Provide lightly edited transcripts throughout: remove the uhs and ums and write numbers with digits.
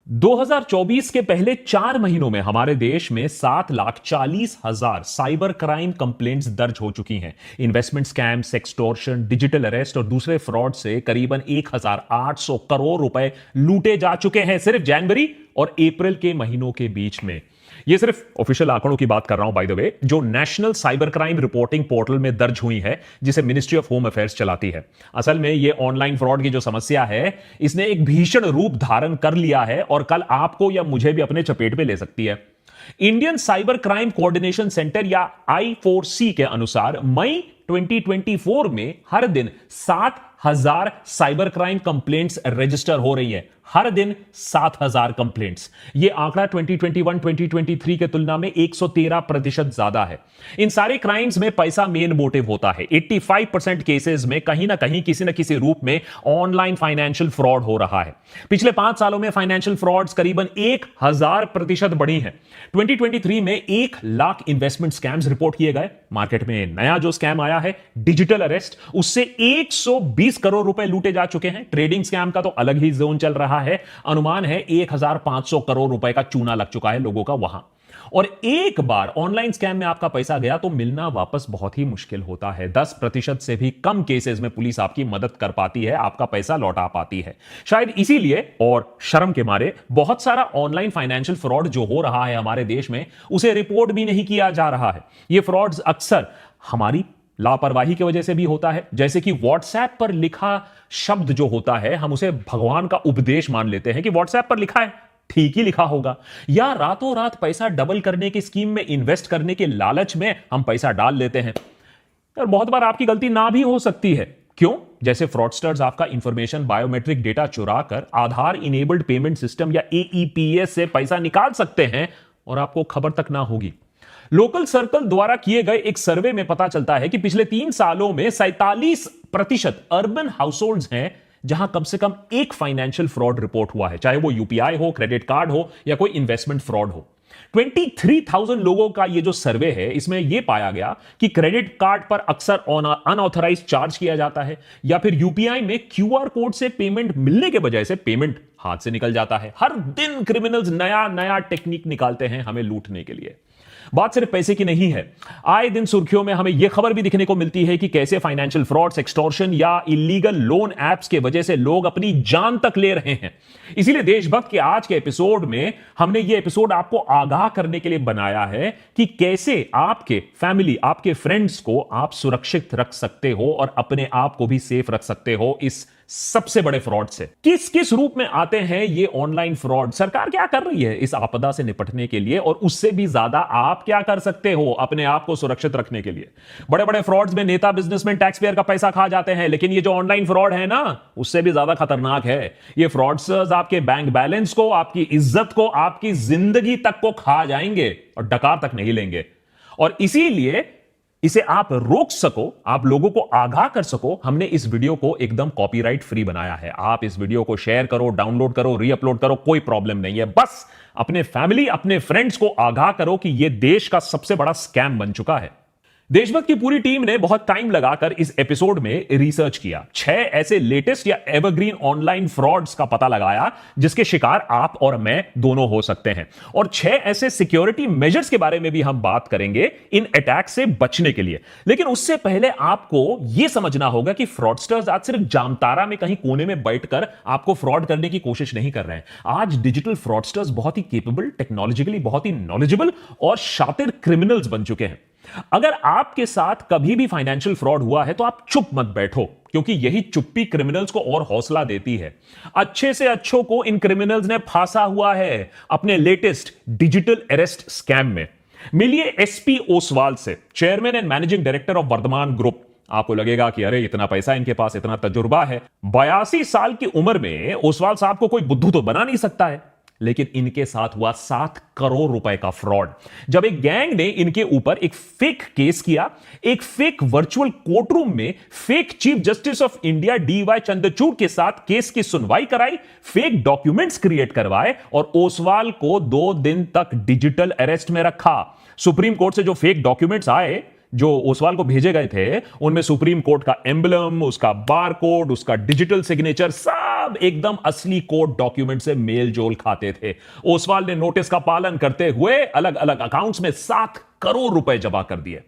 2024 के पहले 4 महीनों में हमारे देश में 7,40,000 साइबर क्राइम कंप्लेंट्स दर्ज हो चुकी हैं। Investment scam, sextortion, digital arrest और दूसरे फ्रॉड से करीबन 1,800 करोड़ रुपए लूटे जा चुके हैं सिर्फ जनवरी और अप्रैल के महीनों के बीच में। ये सिर्फ ऑफिशियल आंकड़ों की बात कर रहा हूं बाय द वे, जो national cyber crime reporting portal में दर्ज हुई है, जिसे मिनिस्ट्री ऑफ होम अफेयर्स चलाती है। असल में ये ऑनलाइन फ्रॉड की जो समस्या है, इसने एक भीषण रूप धारण कर लिया है और कल आपको या मुझे भी अपने चपेट में ले सकती है। Indian cyber crime coordination centre या I4C के अनुसार मई 2024 में हर दिन 7,000 साइबर क्राइम कंप्लेंट्स रजिस्टर हो रही है। हर दिन 7,000 कंप्लेंट्स। यह आंकड़ा 2021-2023 के तुलना में 113% ज्यादा है। इन सारे क्राइम्स में पैसा मेन मोटिव होता है। 85% केसेस में कहीं ना कहीं किसी न किसी रूप में ऑनलाइन फाइनेंशियल फ्रॉड हो रहा है। पिछले 5 सालों में फाइनेंशियल फ्रॉड्स करीबन 1000% बढ़ी हैं। 2023 में 1 लाख इन्वेस्टमेंट स्कैम्स रिपोर्ट किए गए। मार्केट में नया जो स्कैम आया है डिजिटल अरेस्ट, उससे 120 करोड़ रुपए लूटे जा चुके हैं। ट्रेडिंग स्कैम का तो अलग ही जोन चल रहा है। अनुमान है 1,500 करोड़ रुपए का चूना लग चुका है लोगों का वहां। और एक बार ऑनलाइन स्कैम में आपका पैसा गया तो मिलना वापस बहुत ही मुश्किल होता है। 10% से भी कम केसेस में पुलिस आपकी मदद कर पाती है, आपका पैसा लौटा पाती है। शायद इसीलिए और शर्म के मारे बहुत सारा ऑनलाइन फाइनेंशियल फ्रॉड जो हो रहा है हमारे देश में, उसे रिपोर्ट भी नहीं किया जा रहा है। यह फ्रॉड्स अक्सर हमारी लापरवाही की वजह से भी होता है। जैसे कि व्हाट्सएप पर लिखा शब्द जो होता है, हम उसे भगवान का उपदेश मान लेते हैं कि व्हाट्सएप पर लिखा है, ठीक ही लिखा होगा। या रातों रात पैसा डबल करने की स्कीम में इन्वेस्ट करने के लालच में हम पैसा डाल लेते हैं। और बहुत बार आपकी गलती ना भी हो सकती है। क्यों? जैसे फ्रॉडस्टर्स आपका इंफॉर्मेशन, बायोमेट्रिक डेटा चुरा कर आधार इनेबल्ड पेमेंट सिस्टम या AEPS से पैसा निकाल सकते हैं और आपको खबर तक ना होगी। लोकल सर्कल द्वारा किए गए एक सर्वे में पता चलता है कि पिछले 3 सालों में 47% अर्बन हाउसहोल्ड्स हैं जहां कम से कम एक फाइनेंशियल फ्रॉड रिपोर्ट हुआ है, चाहे वो UPI हो, क्रेडिट कार्ड हो या कोई इन्वेस्टमेंट फ्रॉड हो। 23,000 लोगों का ये जो सर्वे है, इसमें यह पाया गया कि क्रेडिट कार्ड पर अक्सर अनऑथराइज्ड चार्ज किया जाता है या फिर UPI में QR कोड से पेमेंट मिलने के बजाय से पेमेंट हाथ से निकल जाता है। हर दिन क्रिमिनल्स नया नया टेक्निक निकालते हैं हमें लूटने के लिए। बात सिर्फ पैसे की नहीं है। आए दिन सुर्खियों में हमें यह खबर भी दिखने को मिलती है कि कैसे फाइनेंशियल फ्रॉड, एक्सटॉर्शन या इलीगल लोन एप्स के वजह से लोग अपनी जान तक ले रहे हैं। इसीलिए देशभक्त के आज के एपिसोड में हमने यह एपिसोड आपको आगाह करने के लिए बनाया है कि कैसे आपके फैमिली, आपके फ्रेंड्स को आप सुरक्षित रख सकते हो और अपने आप को भी सेफ रख सकते हो इस सबसे बड़े फ्रॉड से। किस किस रूप में आते हैं ये ऑनलाइन फ्रॉड, सरकार क्या कर रही है इस आपदा से निपटने के लिए, और उससे भी ज्यादा आप क्या कर सकते हो अपने आप को सुरक्षित रखने के लिए। बड़े बड़े फ्रॉड्स में नेता, बिजनेसमैन, टैक्स पेयर का पैसा खा जाते हैं, लेकिन ये जो ऑनलाइन फ्रॉड है ना, उससे भी ज्यादा खतरनाक है। ये फ्रॉडस्टर्स आपके बैंक बैलेंस को, आपकी इज्जत को, आपकी जिंदगी तक को खा जाएंगे और डकार तक नहीं लेंगे। और इसीलिए इसे आप रोक सको, आप लोगों को आगाह कर सको, हमने इस वीडियो को एकदम कॉपीराइट फ्री बनाया है। आप इस वीडियो को शेयर करो, डाउनलोड करो, रीअपलोड करो, कोई प्रॉब्लम नहीं है। बस अपने फैमिली, अपने फ्रेंड्स को आगाह करो कि यह देश का सबसे बड़ा स्कैम बन चुका है। देशभक्त की पूरी टीम ने बहुत टाइम लगाकर इस एपिसोड में रिसर्च किया। 6 ऐसे लेटेस्ट या एवरग्रीन ऑनलाइन फ्रॉड्स का पता लगाया जिसके शिकार आप और मैं दोनों हो सकते हैं, और 6 ऐसे सिक्योरिटी मेजर्स के बारे में भी हम बात करेंगे इन अटैक से बचने के लिए। लेकिन उससे पहले आपको यह समझना होगा कि फ्रॉडस्टर्स आज सिर्फ जामतारा में कहीं कोने में बैठकर आपको फ्रॉड करने की कोशिश नहीं कर रहे हैं। आज डिजिटल फ्रॉडस्टर्स बहुत ही केपेबल, टेक्नोलॉजिकली बहुत ही नॉलेजेबल और शातिर क्रिमिनल्स बन चुके हैं। अगर आपके साथ कभी भी फाइनेंशियल फ्रॉड हुआ है तो आप चुप मत बैठो, क्योंकि यही चुप्पी क्रिमिनल्स को और हौसला देती है। अच्छे से अच्छों को इन क्रिमिनल्स ने फांसा हुआ है अपने लेटेस्ट डिजिटल अरेस्ट स्कैम में। मिलिए SP ओसवाल से, chairman and managing director of Vardhman group. आपको लगेगा कि अरे इतना पैसा इनके पास, इतना तजुर्बा है। 82 साल की उम्र में ओसवाल साहब को कोई बुद्धू तो बना नहीं सकता है, लेकिन इनके साथ हुआ 7 करोड़ रुपए का फ्रॉड। जब एक गैंग ने इनके ऊपर एक फेक केस किया, एक फेक वर्चुअल कोर्ट रूम में fake chief justice of India DY Chandrachud के साथ केस की सुनवाई कराई, फेक डॉक्यूमेंट्स क्रिएट करवाए और ओसवाल को 2 दिन तक डिजिटल अरेस्ट में रखा। सुप्रीम कोर्ट से जो फेक डॉक्यूमेंट्स आए, जो ओसवाल को भेजे गए थे उनमें सुप्रीम कोर्ट का एम्बलम, उसका बार कोड, उसका डिजिटल सिग्नेचर सब एकदम असली कोर्ट डॉक्यूमेंट से मेल जोल खाते थे। ओसवाल ने नोटिस का पालन करते हुए अलग अलग अकाउंट्स में 7 करोड़ रुपए जमा कर दिए।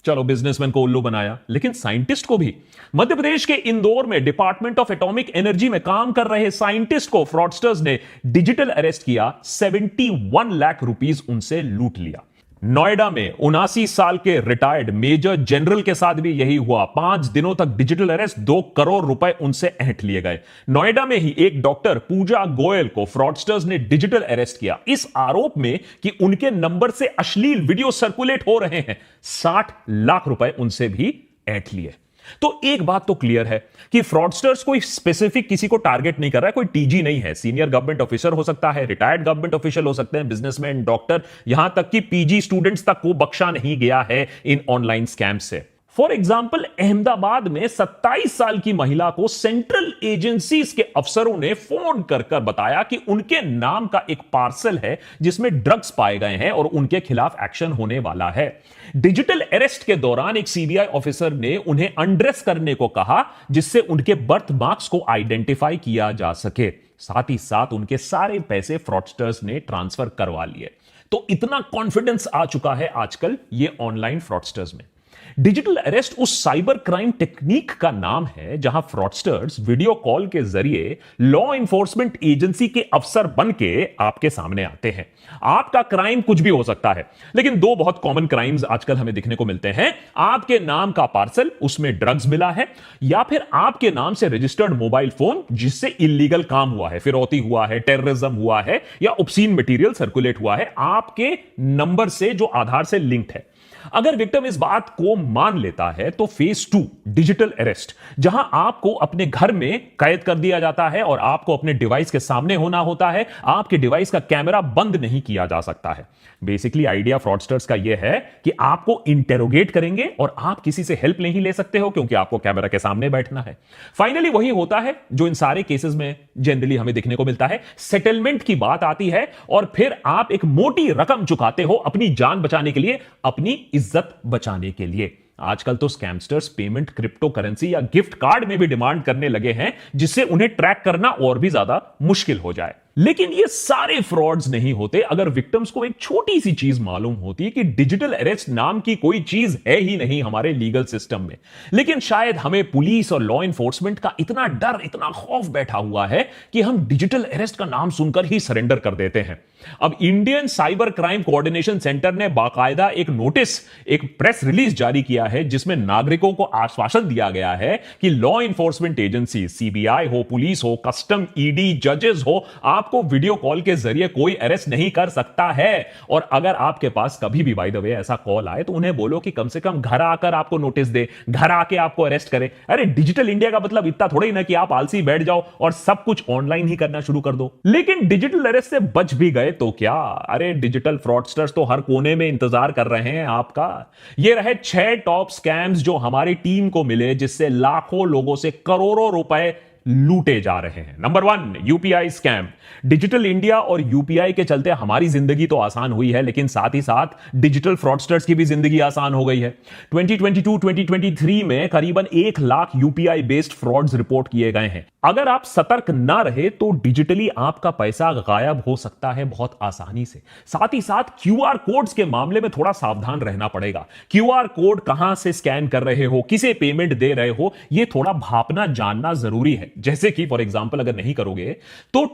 चलो, बिजनेसमैन को उल्लू बनाया, लेकिन साइंटिस्ट को भी। मध्य प्रदेश के इंदौर में डिपार्टमेंट ऑफ एटॉमिक एनर्जी में काम कर रहे साइंटिस्ट को फ्रॉडस्टर्स ने डिजिटल अरेस्ट किया, 71 लाख रुपीस उनसे लूट लिया। नोएडा में 79 साल के रिटायर्ड मेजर जनरल के साथ भी यही हुआ। 5 दिनों तक डिजिटल अरेस्ट, 2 करोड़ रुपए उनसे ऐंठ लिए गए। नोएडा में ही एक डॉक्टर पूजा गोयल को फ्रॉडस्टर्स ने डिजिटल अरेस्ट किया, इस आरोप में कि उनके नंबर से अश्लील वीडियो सर्कुलेट हो रहे हैं। 60 लाख रुपए उनसे भी ऐंठ लिए। तो एक बात तो क्लियर है कि फ्रॉडस्टर्स कोई स्पेसिफिक किसी को टारगेट नहीं कर रहा है, कोई टीजी नहीं है। सीनियर गवर्नमेंट ऑफिसर हो सकता है, रिटायर्ड गवर्नमेंट ऑफिशियल हो सकते हैं, बिजनेसमैन, डॉक्टर, यहां तक कि पीजी स्टूडेंट्स तक को बख्शा नहीं गया है इन ऑनलाइन स्कैम से। फॉर एग्जाम्पल, अहमदाबाद में 27 साल की महिला को सेंट्रल एजेंसीज के अफसरों ने फोन कर कर बताया कि उनके नाम का एक पार्सल है जिसमें ड्रग्स पाए गए हैं और उनके खिलाफ एक्शन होने वाला है। डिजिटल अरेस्ट के दौरान एक सीबीआई ऑफिसर ने उन्हें अनड्रेस करने को कहा, जिससे उनके बर्थ मार्क्स को आइडेंटिफाई किया जा सके। साथ ही साथ उनके सारे पैसे फ्रॉडस्टर्स ने ट्रांसफर करवा लिए। तो इतना कॉन्फिडेंस आ चुका है आजकल ये ऑनलाइन फ्रॉडस्टर्स में। डिजिटल अरेस्ट उस साइबर क्राइम टेक्निक का नाम है जहां फ्रॉडस्टर्स वीडियो कॉल के जरिए लॉ इन्फोर्समेंट एजेंसी के अफसर बन के आपके सामने आते हैं। आपका क्राइम कुछ भी हो सकता है, लेकिन 2 बहुत कॉमन क्राइम्स आजकल हमें दिखने को मिलते हैं। आपके नाम का पार्सल, उसमें ड्रग्स मिला है, या फिर आपके नाम से रजिस्टर्ड मोबाइल फोन जिससे इलीगल काम हुआ है, फिरौती हुआ है, टेररिज्म हुआ है, या ऑब्सीन मटेरियल सर्कुलेट हुआ है आपके नंबर से जो आधार से लिंक्ड है। अगर विक्टिम इस बात को मान लेता है तो फेज 2 डिजिटल अरेस्ट, जहां आपको अपने घर में कैद कर दिया जाता है और आपको अपने डिवाइस के सामने होना होता है। आपके डिवाइस का कैमरा बंद नहीं किया जा सकता है। बेसिकली आइडिया फ्रॉडस्टर्स का यह है कि आपको इंटेरोगेट करेंगे और आप किसी से हेल्प नहीं ले सकते हो क्योंकि आपको कैमरा के सामने बैठना है। फाइनली वही होता है जो इन सारे केसेस में जनरली हमें देखने को मिलता है। सेटलमेंट की बात आती है और फिर आप एक मोटी रकम चुकाते हो अपनी जान बचाने के लिए, अपनी इज्जत बचाने के लिए। आजकल तो स्कैमस्टर्स पेमेंट क्रिप्टो करेंसी या गिफ्ट कार्ड में भी डिमांड करने लगे हैं, जिससे उन्हें ट्रैक करना और भी ज्यादा मुश्किल हो जाए। लेकिन ये सारे फ्रॉड्स नहीं होते अगर विक्टिम्स को एक छोटी सी चीज मालूम होती कि डिजिटल अरेस्ट नाम की कोई चीज है ही नहीं हमारे लीगल सिस्टम में। लेकिन शायद हमें पुलिस और लॉ इन्फोर्समेंट का इतना डर, इतना खौफ बैठा हुआ है कि हम डिजिटल अरेस्ट का नाम सुनकर ही सरेंडर कर देते हैं। अब Indian cyber crime coordination centre ने बाकायदा एक नोटिस, एक प्रेस रिलीज जारी किया है जिसमें नागरिकों को आश्वासन दिया गया है कि लॉ इन्फोर्समेंट एजेंसी, सीबीआई हो, पुलिस हो, कस्टम, ईडी, जजेस हो, आपको वीडियो कॉल के जरिए कोई अरेस्ट नहीं कर सकता है। और अगर आपके पास कभी भी बाय द वे ऐसा कॉल आए तो उन्हें बोलो कि कम से कम घर आकर आपको नोटिस दे, घर आके आपको अरेस्ट करे। अरे डिजिटल इंडिया का मतलब इतना थोड़ा ही ना कि आप आलसी बैठ जाओ और सब कुछ ऑनलाइन ही करना शुरू कर दो। लेकिन डिजिटल अरेस्ट से बच भी गए तो क्या? अरे डिजिटल फ्रॉडस्टर्स तो हर कोने में इंतजार कर रहे हैं आपका। ये रहे 6 टॉप स्कैम्स जो हमारी टीम को मिले, जिससे लाखों लोगों से करोड़ों रुपए लूटे जा रहे हैं। Number 1, UPI scam. Digital India और यूपीआई के चलते हमारी जिंदगी तो आसान हुई है, लेकिन साथ ही साथ डिजिटल फ्रॉडस्टर्स की भी जिंदगी आसान हो गई है। 2022-2023 में करीबन 1 lakh UPI based frauds report किए गए हैं। अगर आप सतर्क ना रहे तो डिजिटली आपका पैसा गायब हो सकता है बहुत आसानी से। साथ ही साथ क्यूआर कोड्स के मामले में थोड़ा सावधान रहना पड़ेगा। क्यूआर कोड कहां से स्कैन कर रहे हो, किसे पेमेंट दे रहे हो, यह थोड़ा भापना जानना जरूरी है। जैसे कि फॉर एग्जांपल अगर नहीं करोगे तो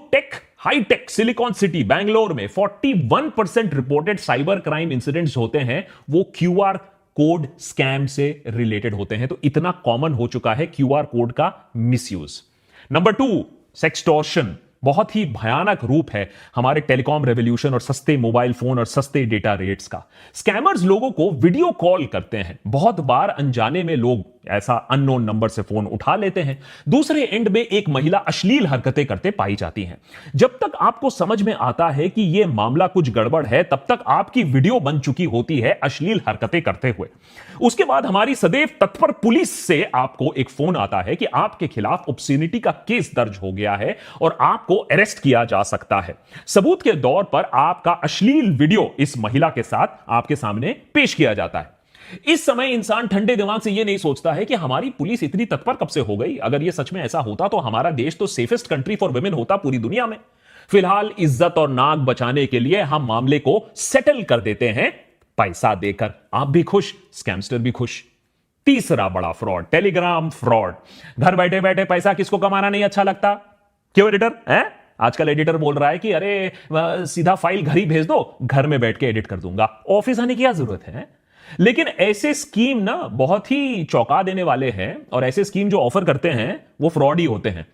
हाईटेक सिलिकॉन सिटी बैंगलोर में 41% रिपोर्टेड साइबर क्राइम इंसिडेंट्स होते हैं, वो क्यूआर कोड स्कैम से रिलेटेड होते हैं। तो इतना कॉमन हो चुका है क्यूआर कोड का मिसयूज। Number 2, sextortion. बहुत ही भयानक रूप है हमारे टेलीकॉम रेवोल्यूशन और सस्ते मोबाइल फोन और सस्ते डेटा रेट्स का। स्कैमर्स लोगों को वीडियो कॉल करते हैं। बहुत बार अनजाने में लोग ऐसा अननोन नंबर से फोन उठा लेते हैं। दूसरे एंड में एक महिला अश्लील हरकतें करते पाई जाती हैं। जब तक आपको समझ में आता है कि यह मामला कुछ गड़बड़ है, तब तक आपकी वीडियो बन चुकी होती है अश्लील हरकतें करते हुए। उसके बाद हमारी सदैव तत्पर पुलिस से आपको एक फोन आता है कि आपके खिलाफ ऑब्स्सेनिटी का केस दर्ज हो गया है और आपको अरेस्ट किया जा सकता है। सबूत के दौर पर आपका अश्लील वीडियो इस महिला के साथ आपके सामने पेश किया जाता है। इस समय इंसान ठंडे दिमाग से यह नहीं सोचता है कि हमारी पुलिस इतनी तत्पर कब से हो गई। अगर यह सच में ऐसा होता तो हमारा देश तो सेफेस्ट कंट्री फॉर वुमेन होता पूरी दुनिया में। फिलहाल इज्जत और नाक बचाने के लिए हम मामले को सेटल कर देते हैं पैसा देकर। आप भी खुश, स्कैमस्टर भी खुश। तीसरा बड़ा फ्रॉड, टेलीग्राम फ्रॉड। घर बैठे बैठे पैसा किसको कमाना नहीं अच्छा लगता? क्यों एडिटर है? आजकल एडिटर बोल रहा है कि अरे सीधा फाइल घर ही भेज दो, घर में बैठ के एडिट कर दूंगा, ऑफिस आने की क्या जरूरत है? लेकिन ऐसे स्कीम ना बहुत ही चौंका देने वाले हैं, और ऐसे स्कीम जो ऑफर करते हैं वो फ्रॉड ही होते हैं।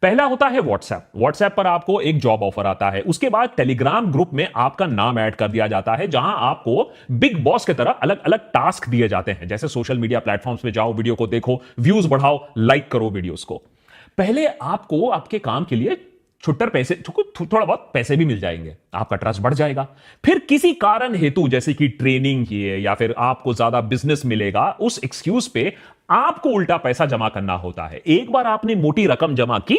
पहला होता है व्हाट्सएप पर आपको एक जॉब ऑफर आता है। उसके बाद टेलीग्राम ग्रुप में आपका नाम ऐड कर दिया जाता है, जहां आपको बिग बॉस की तरह अलग अलग टास्क दिए जाते हैं, जैसे सोशल मीडिया प्लेटफॉर्म्स पे जाओ, वीडियो को देखो, व्यूज बढ़ाओ, लाइक करो वीडियोस को। पहले आपको आपके काम के लिए छुट्टर पैसे, थोड़ा बहुत पैसे भी मिल जाएंगे, आपका ट्रस्ट बढ़ जाएगा। फिर किसी कारण हेतु, जैसे कि ट्रेनिंग की है या फिर आपको ज्यादा बिजनेस मिलेगा, उस एक्सक्यूज पे आपको उल्टा पैसा जमा करना होता है। एक बार आपने मोटी रकम जमा की,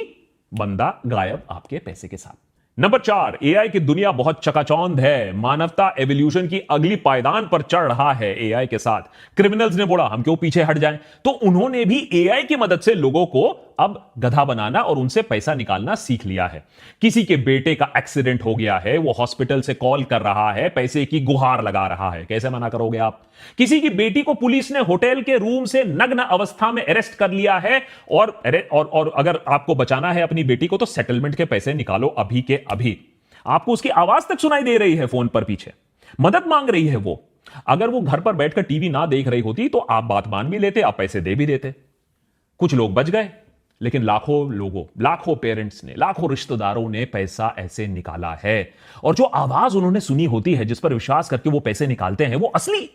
बंदा गायब आपके पैसे के साथ। नंबर 4, एआई की दुनिया बहुत चकाचौंध है। मानवता एवोल्यूशन की अगली पायदान पर चढ़ रहा है एआई के साथ। क्रिमिनल्स ने बोला हम क्यों पीछे हट जाएं, तो उन्होंने भी एआई की मदद से लोगों को अब गधा बनाना और उनसे पैसा निकालना सीख लिया है। किसी के बेटे का एक्सीडेंट हो गया है, वो हॉस्पिटल से कॉल कर रहा है, पैसे की गुहार लगा रहा है, कैसे मना करोगे आप? किसी की बेटी को पुलिस ने होटल के रूम से नग्न अवस्था में अरेस्ट कर लिया है, और अगर आपको बचाना है अपनी बेटी को तो सेटलमेंट के पैसे निकालो अभी के अभी। आपको उसकी आवाज तक सुनाई दे रही है फोन पर, पीछे मदद मांग रही है वो। अगर वो घर पर बैठकर टीवी ना देख रही होती तो आप बात मान भी लेते, आप पैसे दे भी देते। कुछ लोग बच गए, लेकिन लाखों लोगों, लाखों पेरेंट्स ने, लाखों रिश्तेदारों ने पैसा ऐसे निकाला है। और जो आवाज उन्होंने सुनी होती है, जिस पर विश्वास करके वो पैसे निकालते हैं, वो असली,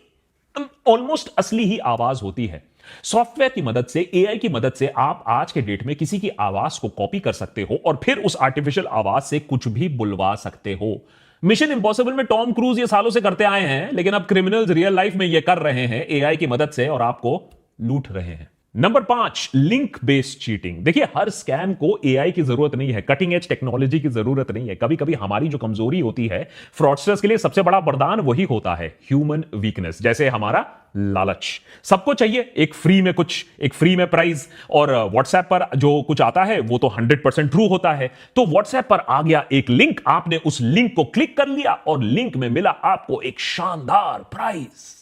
ऑलमोस्ट असली ही आवाज होती है। सॉफ्टवेयर की मदद से, एआई की मदद से आप आज के डेट में किसी की आवाज को कॉपी कर सकते हो और फिर उस आर्टिफिशियल आवाज से कुछ भी बुलवा सकते हो। मिशन इंपॉसिबल में टॉम क्रूज ये सालों से करते आए हैं, लेकिन अब क्रिमिनल्स रियल लाइफ में ये कर रहे हैं एआई की मदद से, और आपको लूट रहे हैं। Number 5, link based cheating. देखिए, हर स्कैम को एआई की जरूरत नहीं है, कटिंग एज टेक्नोलॉजी की जरूरत नहीं है। कभी कभी हमारी जो कमजोरी होती है, फ्रॉडस्टर्स के लिए सबसे बड़ा वरदान वही होता है, ह्यूमन वीकनेस। जैसे हमारा लालच। सबको चाहिए एक फ्री में प्राइज, और व्हाट्सएप पर जो कुछ आता है वो तो 100% ट्रू होता है। तो व्हाट्सएप पर आ गया एक लिंक, आपने उस लिंक को क्लिक कर लिया और लिंक में मिला आपको एक शानदार प्राइज।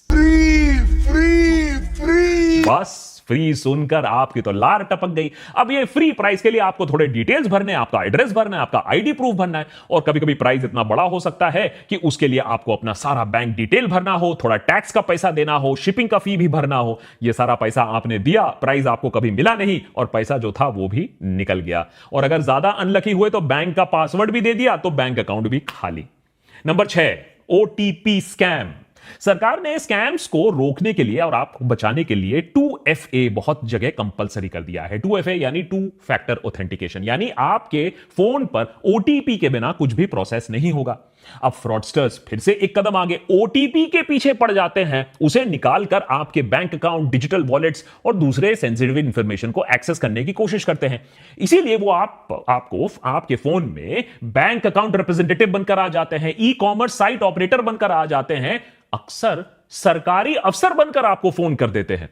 फ्री। बस फ्री सुनकर आपकी तो लार टपक गई। अब ये फ्री प्राइस के लिए आपको थोड़े डिटेल्स भरने, आपका एड्रेस भरना है, आपका आईडी प्रूफ भरना है, और कभी कभी प्राइस इतना बड़ा हो सकता है कि उसके लिए आपको अपना सारा बैंक डिटेल भरना हो, थोड़ा टैक्स का पैसा देना हो, शिपिंग का फी भी भरना हो। ये सारा पैसा आपने दिया, प्राइस आपको कभी मिला नहीं, और पैसा जो था वो भी निकल गया। और अगर ज्यादा अनलकी हुए तो बैंक का पासवर्ड भी दे दिया, तो बैंक अकाउंट भी खाली। Number 6, OTP scam. सरकार ने स्कैम्स को रोकने के लिए और आपको बचाने के लिए 2FA बहुत जगह कंपलसरी कर दिया है। 2FA यानी टू फैक्टर ऑथेंटिकेशन, यानी आपके फोन पर ओटीपी के बिना कुछ भी प्रोसेस नहीं होगा। अब फ्रॉडस्टर्स फिर से एक कदम आगे, ओटीपी के पीछे पड़ जाते हैं, उसे निकालकर आपके बैंक अकाउंट, डिजिटल वॉलेट्स और दूसरे सेंसिटिव इंफॉर्मेशन को एक्सेस करने की कोशिश करते हैं। इसीलिए वो आपको आपके फोन में बैंक अकाउंट रिप्रेजेंटेटिव बनकर आ जाते हैं, ई कॉमर्स साइट ऑपरेटर बनकर आ जाते हैं, अक्सर सरकारी अफसर बनकर आपको फोन कर देते हैं।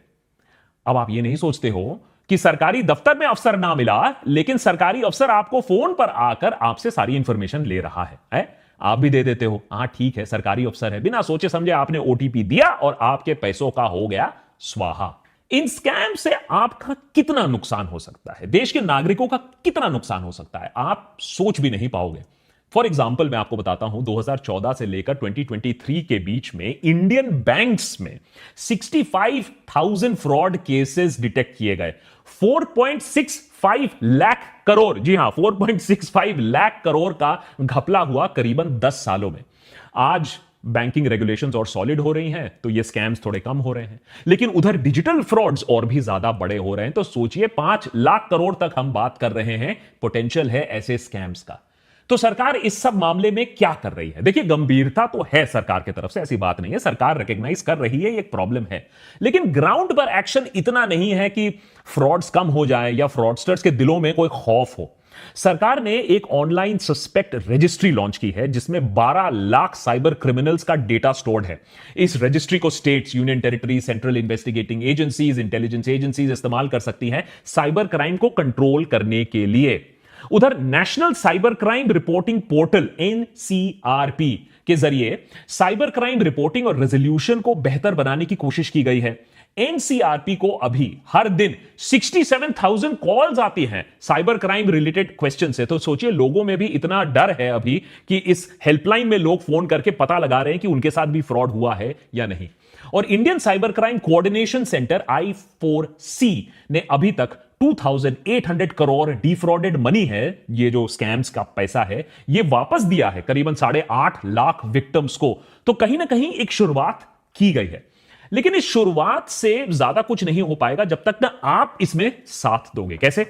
अब आप ये नहीं सोचते हो कि सरकारी दफ्तर में अफसर ना मिला, लेकिन सरकारी अफसर आपको फोन पर आकर आपसे सारी इंफॉर्मेशन ले रहा है? आप भी दे देते हो, हाँ ठीक है सरकारी अफसर है, बिना सोचे समझे आपने ओटीपी दिया और आपके पैसों का हो गया स्वाहा। इन स्कैम से आपका कितना नुकसान हो सकता है, देश के नागरिकों का कितना नुकसान हो सकता है, आप सोच भी नहीं पाओगे। फॉर एग्जाम्पल मैं आपको बताता हूं, 2014 से लेकर 2023 के बीच में इंडियन बैंक्स में 65,000 फ्रॉड केसेस डिटेक्ट किए गए। 4.65 लाख करोड़, जी हां 4.65 लाख करोड़ का घपला हुआ करीबन 10 सालों में। आज बैंकिंग रेगुलेशंस और सॉलिड हो रही हैं तो ये स्कैम्स थोड़े कम हो रहे हैं, लेकिन उधर डिजिटल फ्रॉड्स और भी ज्यादा बड़े हो रहे हैं। तो सोचिए 5 लाख करोड़ तक हम बात कर रहे हैं, पोटेंशियल है ऐसे स्कैम्स का। तो सरकार इस सब मामले में क्या कर रही है? देखिए, गंभीरता तो है सरकार की तरफ से, ऐसी बात नहीं है, सरकार रिकॉग्नाइज कर रही है ये एक प्रॉब्लम है, लेकिन ग्राउंड पर एक्शन इतना नहीं है कि फ्रॉड्स कम हो जाए या फ्रॉडस्टर्स के दिलों में कोई खौफ हो। सरकार ने एक ऑनलाइन सस्पेक्ट रजिस्ट्री लॉन्च की है जिसमें 12 लाख साइबर क्रिमिनल्स का डेटा स्टोर्ड है। इस रजिस्ट्री को states, union territory, central investigating agencies, intelligence agencies इस्तेमाल कर सकती हैं साइबर क्राइम को कंट्रोल करने के लिए। उधर national cyber crime reporting portal NCRP के जरिए साइबर क्राइम रिपोर्टिंग और रेजोल्यूशन को बेहतर बनाने की कोशिश की गई है। एनसीआरपी को अभी हर दिन 67,000 कॉल्स आती हैं साइबर क्राइम रिलेटेड क्वेश्चन से। तो सोचिए, लोगों में भी इतना डर है अभी कि इस हेल्पलाइन में लोग फोन करके पता लगा रहे हैं कि उनके साथ भी फ्रॉड हुआ है या नहीं। और Indian cyber crime coordination centre I4C ने अभी तक 2,800 करोड़ डिफ्रॉडेड मनी है, ये जो स्कैम्स का पैसा है, ये वापस दिया है करीबन 8.5 लाख विक्टिम्स को। तो कहीं ना कहीं एक शुरुआत की गई है, लेकिन इस शुरुआत से ज्यादा कुछ नहीं हो पाएगा जब तक ना आप इसमें साथ दोगे। कैसे?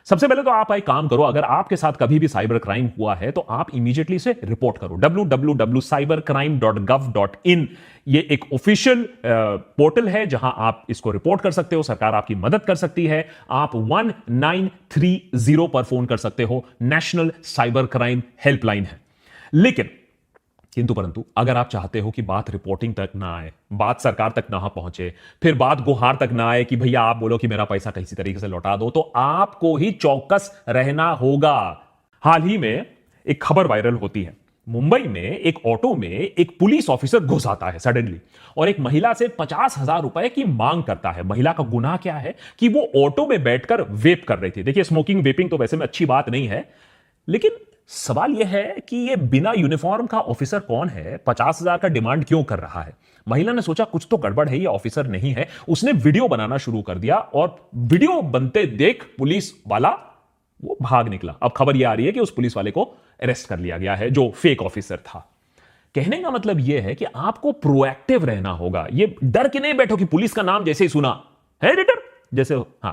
सबसे पहले तो आप एक काम करो, अगर आपके साथ कभी भी साइबर क्राइम हुआ है तो आप इमीडिएटली इसे रिपोर्ट करो। www.cybercrime.gov.in ये एक ऑफिशियल पोर्टल है जहां आप इसको रिपोर्ट कर सकते हो, सरकार आपकी मदद कर सकती है। आप 1930 पर फोन कर सकते हो, नेशनल साइबर क्राइम हेल्पलाइन है। लेकिन किंतु परंतु अगर आप चाहते हो कि बात रिपोर्टिंग तक ना आए, बात सरकार तक ना पहुंचे, फिर बात गुहार तक ना आए कि भैया आप बोलो कि मेरा पैसा किसी तरीके से लौटा दो, तो आपको ही चौकस रहना होगा। हाल ही में एक खबर वायरल होती है। मुंबई में एक ऑटो में एक पुलिस ऑफिसर घुस आता है सडनली और एक महिला से 50,000 रुपए की मांग करता है। महिला का गुनाह क्या है कि वो ऑटो में बैठकर वेप कर रही थी। देखिए, स्मोकिंग वेपिंग तो वैसे में अच्छी बात नहीं है, लेकिन सवाल यह है कि यह बिना यूनिफॉर्म का ऑफिसर कौन है, 50,000 का डिमांड क्यों कर रहा है। महिला ने सोचा कुछ तो गड़बड़ है, ये ऑफिसर नहीं है। उसने वीडियो बनाना शुरू कर दिया और वीडियो बनते देख पुलिस वाला वो भाग निकला। अब खबर यह आ रही है कि उस पुलिस वाले को अरेस्ट कर लिया गया है जो फेक ऑफिसर था। कहने का मतलब यह है कि आपको प्रोएक्टिव रहना होगा। ये डर के नहीं बैठो कि पुलिस का नाम जैसे ही सुना है रिटर जैसे, हां,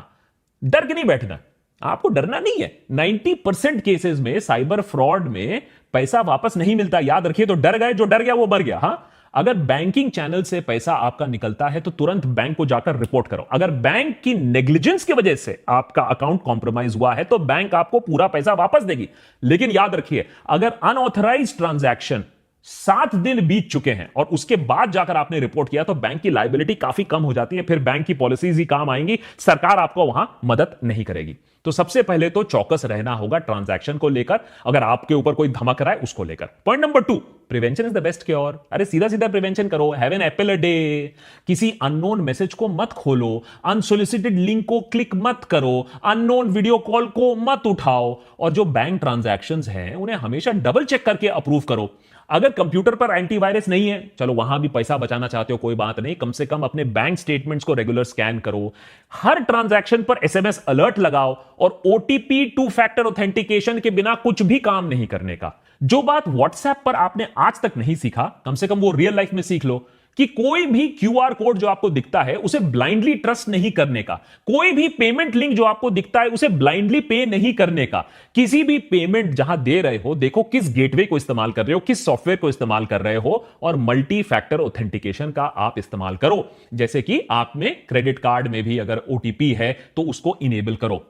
डर के नहीं बैठना, आपको डरना नहीं है। 90% केसेस में साइबर फ्रॉड में पैसा वापस नहीं मिलता, याद रखिए। तो डर गए, जो डर गया वो मर गया। हां, अगर बैंकिंग चैनल से पैसा आपका निकलता है तो तुरंत बैंक को जाकर रिपोर्ट करो। अगर बैंक की नेग्लिजेंस की वजह से आपका अकाउंट कॉम्प्रोमाइज हुआ है तो बैंक आपको पूरा पैसा वापस देगी। लेकिन याद रखिए, अगर अनऑथराइज्ड ट्रांजैक्शन 7 दिन बीत चुके हैं और उसके बाद जाकर आपने रिपोर्ट किया तो बैंक की लायबिलिटी काफी कम हो जाती है। फिर बैंक की पॉलिसीज ही काम आएंगी, सरकार आपको वहां मदद नहीं करेगी। तो सबसे पहले तो चौकस रहना होगा ट्रांजैक्शन को लेकर, अगर आपके ऊपर कोई धमक रहा है उसको लेकर। Point number 2, prevention is the best cure. अरे सीधा सीधा प्रिवेंशन करो। Have an apple a day. किसी अननोन मैसेज को मत खोलो, अनसोलिसिटेड लिंक को क्लिक मत करो, अननोन वीडियो कॉल को मत उठाओ, और जो बैंक ट्रांजैक्शंस हैं उन्हें हमेशा डबल चेक करके अप्रूव करो। अगर कंप्यूटर पर एंटीवायरस नहीं है, चलो वहां भी पैसा बचाना चाहते हो कोई बात नहीं, कम से कम अपने बैंक स्टेटमेंट्स को रेगुलर स्कैन करो। हर ट्रांजैक्शन पर एसएमएस अलर्ट लगाओ और ओटीपी 2 फैक्टर ऑथेंटिकेशन के बिना कुछ भी काम नहीं करने का। जो बात व्हाट्सएप पर आपने आज तक नहीं सीखा, कम से कम वो रियल लाइफ में सीख लो कि कोई भी क्यूआर कोड जो आपको दिखता है उसे ब्लाइंडली ट्रस्ट नहीं करने का। कोई भी पेमेंट लिंक जो आपको दिखता है उसे ब्लाइंडली पे नहीं करने का। किसी भी पेमेंट जहां दे रहे हो, देखो किस गेटवे को इस्तेमाल कर रहे हो, किस सॉफ्टवेयर को इस्तेमाल कर रहे हो, और मल्टी फैक्टर ऑथेंटिकेशन का आप इस्तेमाल करो। जैसे कि आप में क्रेडिट कार्ड में भी अगर ओटीपी है तो उसको इनेबल करो।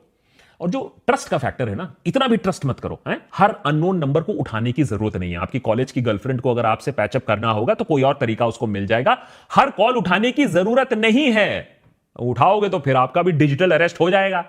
और जो ट्रस्ट का फैक्टर है ना, इतना भी ट्रस्ट मत करो। हर अननोन नंबर को उठाने की जरूरत नहीं है। आपकी कॉलेज की गर्लफ्रेंड को अगर आपसे पैचअप करना होगा तो कोई और तरीका उसको मिल जाएगा। हर कॉल उठाने की जरूरत नहीं है। उठाओगे तो फिर आपका भी डिजिटल अरेस्ट हो जाएगा।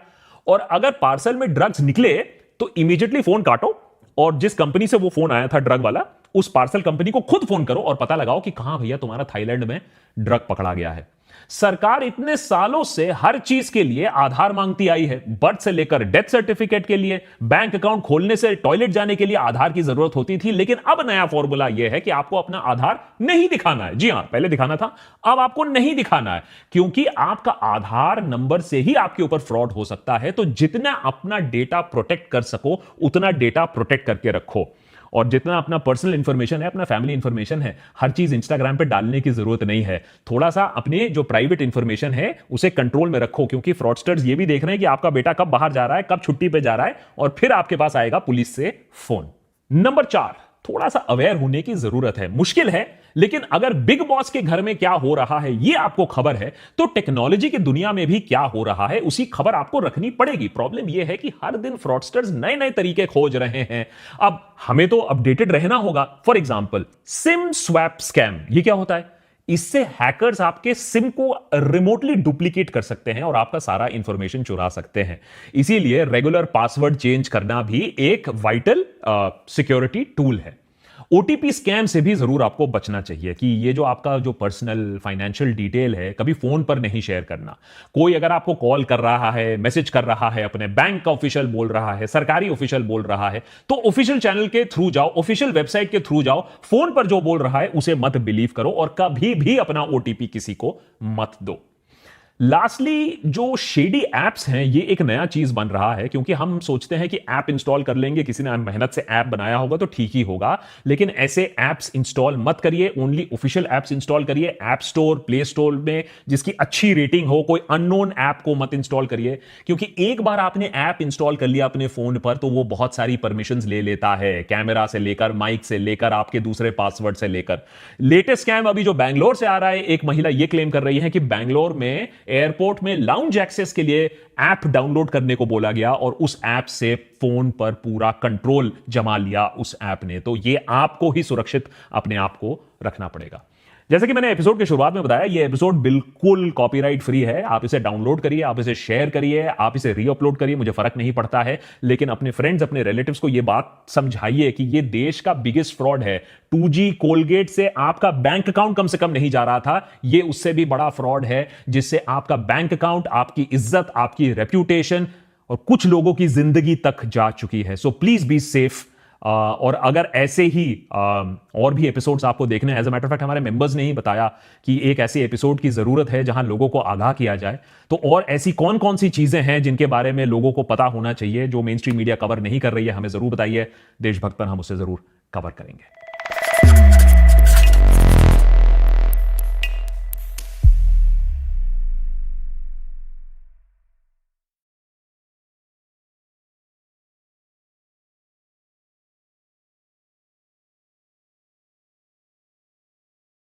और अगर पार्सल में ड्रग्स निकले तो इमीडिएटली फोन काटो और जिस कंपनी से वो फोन आया था ड्रग वाला, उस पार्सल कंपनी को खुद फोन करो और पता लगाओ कि कहां भैया तुम्हारा थाईलैंड में ड्रग पकड़ा गया है। सरकार इतने सालों से हर चीज के लिए आधार मांगती आई है। बर्थ से लेकर डेथ सर्टिफिकेट के लिए, बैंक अकाउंट खोलने से टॉयलेट जाने के लिए आधार की जरूरत होती थी। लेकिन अब नया फॉर्मूला यह है कि आपको अपना आधार नहीं दिखाना है। जी हां, पहले दिखाना था, अब आपको नहीं दिखाना है, क्योंकि आपका आधार नंबर से ही आपके ऊपर फ्रॉड हो सकता है। तो जितना अपना डेटा प्रोटेक्ट कर सको उतना डेटा प्रोटेक्ट करके रखो। और जितना अपना पर्सनल इंफॉर्मेशन है, अपना फैमिली इंफॉर्मेशन है, हर चीज इंस्टाग्राम पे डालने की जरूरत नहीं है। थोड़ा सा अपने जो प्राइवेट इंफॉर्मेशन है उसे कंट्रोल में रखो, क्योंकि फ्रॉडस्टर्स ये भी देख रहे हैं कि आपका बेटा कब बाहर जा रहा है, कब छुट्टी पे जा रहा है, और फिर आपके पास आएगा पुलिस से फोन। नंबर 4, थोड़ा सा अवेयर होने की जरूरत है। मुश्किल है, लेकिन अगर बिग बॉस के घर में क्या हो रहा है ये आपको खबर है, तो टेक्नोलॉजी की दुनिया में भी क्या हो रहा है उसी खबर आपको रखनी पड़ेगी। प्रॉब्लम यह है कि हर दिन फ्रॉडस्टर्स नए नए तरीके खोज रहे हैं। अब हमें तो अपडेटेड रहना होगा। For example, SIM swap scam, ये क्या होता है? इससे हैकर्स आपके सिम को रिमोटली डुप्लीकेट कर सकते हैं और आपका सारा इंफॉर्मेशन चुरा सकते हैं। इसीलिए रेगुलर पासवर्ड चेंज करना भी एक वाइटल सिक्योरिटी टूल है। ओटीपी स्कैम से भी जरूर आपको बचना चाहिए कि ये जो आपका जो पर्सनल फाइनेंशियल डिटेल है कभी फोन पर नहीं शेयर करना। कोई अगर आपको कॉल कर रहा है, मैसेज कर रहा है, अपने बैंक का ऑफिशियल बोल रहा है, सरकारी ऑफिशियल बोल रहा है, तो ऑफिशियल चैनल के थ्रू जाओ, ऑफिशियल वेबसाइट के थ्रू जाओ। फोन पर जो बोल रहा है उसे मत बिलीव करो और कभी भी अपना ओटीपी किसी को मत दो। लास्टली, जो शेडी एप्स हैं ये एक नया चीज बन रहा है, क्योंकि हम सोचते हैं कि ऐप इंस्टॉल कर लेंगे, किसी ने मेहनत से ऐप बनाया होगा तो ठीक ही होगा, लेकिन ऐसे एप्स इंस्टॉल मत करिए। ओनली ऑफिशियल एप्स इंस्टॉल करिए। ऐप स्टोर, प्ले स्टोर में जिसकी अच्छी रेटिंग हो, कोई अननोन ऐप को मत इंस्टॉल करिए, क्योंकि एक बार आपने ऐप इंस्टॉल कर लिया अपने फोन पर तो वो बहुत सारी परमिशंस ले लेता है, कैमरा से लेकर, माइक से लेकर, आपके दूसरे पासवर्ड से लेकर। लेटेस्ट स्कैम अभी जो बैंगलोर से आ रहा है, एक महिला ये क्लेम कर रही है कि बैंगलोर में एयरपोर्ट में लाउंज एक्सेस के लिए ऐप डाउनलोड करने को बोला गया और उस ऐप से फोन पर पूरा कंट्रोल जमा लिया उस ऐप ने। तो ये आपको ही सुरक्षित अपने आप को रखना पड़ेगा। जैसे कि मैंने एपिसोड के शुरुआत में बताया, ये एपिसोड बिल्कुल कॉपीराइट फ्री है। आप इसे डाउनलोड करिए, आप इसे शेयर करिए, आप इसे रीअपलोड करिए, मुझे फर्क नहीं पड़ता है, लेकिन अपने फ्रेंड्स, अपने रिलेटिव्स को यह बात समझाइए कि यह देश का बिगेस्ट फ्रॉड है। 2G कोलगेट से आपका बैंक अकाउंट कम से कम नहीं जा रहा था, यह उससे भी बड़ा फ्रॉड है जिससे आपका बैंक अकाउंट, आपकी इज्जत, आपकी रेप्यूटेशन और कुछ लोगों की जिंदगी तक जा चुकी है। So please be safe. और अगर ऐसे ही और भी एपिसोड्स आपको देखने हैं, as a matter of fact हमारे मेंबर्स ने ही बताया कि एक ऐसे एपिसोड की जरूरत है जहां लोगों को आगाह किया जाए, तो और ऐसी कौन कौन सी चीजें हैं जिनके बारे में लोगों को पता होना चाहिए जो मेन स्ट्रीम मीडिया कवर नहीं कर रही है, हमें जरूर बताइए। देशभक्त पर हम उसे जरूर कवर करेंगे।